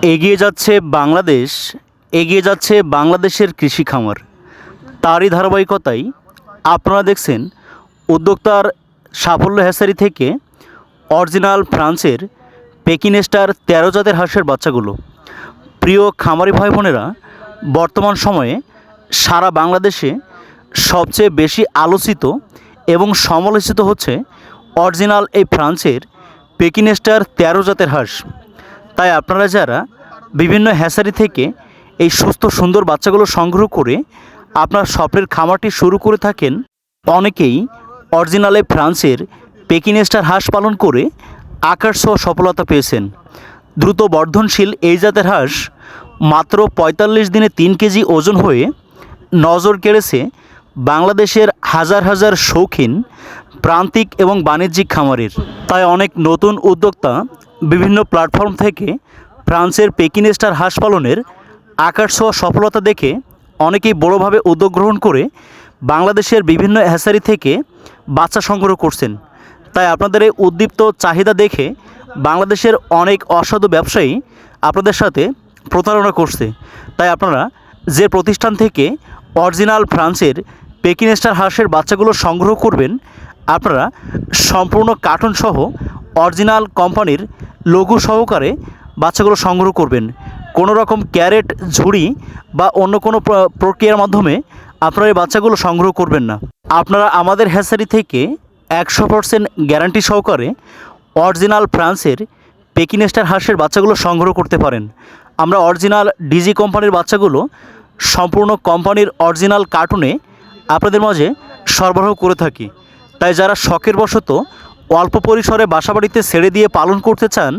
এগিয়ে যাচ্ছে বাংলাদেশ, এগিয়ে যাচ্ছে বাংলাদেশের কৃষি খামার। তারই ধারাবাহিকতায় আপনারা দেখছেন উদ্যোক্তার সাফল্য হ্যাচারি থেকে অরিজিনাল ফ্রান্সের পেকিনেস্টার ১৩ জাতের হাঁসের বাচ্চাগুলো। প্রিয় খামারি ভাই বোনেরা, বর্তমান সময়ে সারা বাংলাদেশে সবচেয়ে বেশি আলোচিত এবং সমালোচিত হচ্ছে অরিজিনাল এই ফ্রান্সের পেকিনেস্টার ১৩ জাতের হাঁস। তাই আপনারা যারা বিভিন্ন হ্যাচারি থেকে এই সুস্থ সুন্দর বাচ্চাগুলো সংগ্রহ করে আপনার স্বপ্নের খামারটি শুরু করে থাকেন, অনেকেই অরিজিনালে ফ্রান্সের পেকিনেস্টার হাঁস পালন করে আকাশ ছোঁয়া সফলতা পেয়েছেন। দ্রুত বর্ধনশীল এই জাতের হাঁস মাত্র ৪৫ দিনে ৩ কেজি ওজন হয়ে নজর কেড়েছে বাংলাদেশের হাজার হাজার শৌখিন প্রান্তিক এবং বাণিজ্যিক খামারের। তাই অনেক নতুন উদ্যোক্তা বিভিন্ন প্ল্যাটফর্ম থেকে ফ্রান্সের পেকিনেস্টার হাঁস পালনের আকাশ ছোঁয়া সফলতা দেখে অনেকেই বড়োভাবে উদ্যোগ গ্রহণ করে বাংলাদেশের বিভিন্ন হ্যাচারি থেকে বাচ্চা সংগ্রহ করছেন। তাই আপনাদের এই উদ্দীপ্ত চাহিদা দেখে বাংলাদেশের অনেক অসাধু ব্যবসায়ী আপনাদের সাথে প্রতারণা করছে। তাই আপনারা যে প্রতিষ্ঠান থেকে অরিজিনাল ফ্রান্সের পেকিনেস্টার হাঁসের বাচ্চাগুলো সংগ্রহ করবেন, আপনারা সম্পূর্ণ কার্টন সহ অরিজিনাল কোম্পানির লোগো সহকারে বাচ্চাগুলো সংগ্রহ করবেন। কোনো রকম ক্যারেট, ঝুড়ি বা অন্য কোনো প্রক্রিয়ার মাধ্যমে আপনারা এই বাচ্চাগুলো সংগ্রহ করবেন না। আপনারা আমাদের হ্যাচারি থেকে ১০০% গ্যারান্টি সহকারে অরিজিনাল ফ্রান্সের পেকিনেস্টার হাঁসের বাচ্চাগুলো সংগ্রহ করতে পারেন। আমরা অরিজিনাল ডিজি কোম্পানির বাচ্চাগুলো সম্পূর্ণ কোম্পানির অরিজিনাল কার্টুনে আপনাদের মাঝে সরবরাহ করে থাকি। তাই যারা শখের বশত অল্প পরিসরে বাসাবাড়িতে ছেড়ে দিয়ে পালন করতে চান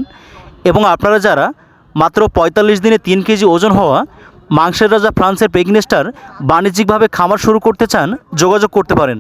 এবং আপনারা যারা মাত্র ৪৫ দিনে ৩ কেজি ওজন হওয়া মাংসের রাজা ফ্রান্সের পেকিনেস্টার বাণিজ্যিকভাবে খামার শুরু করতে চান, যোগাযোগ করতে পারেন।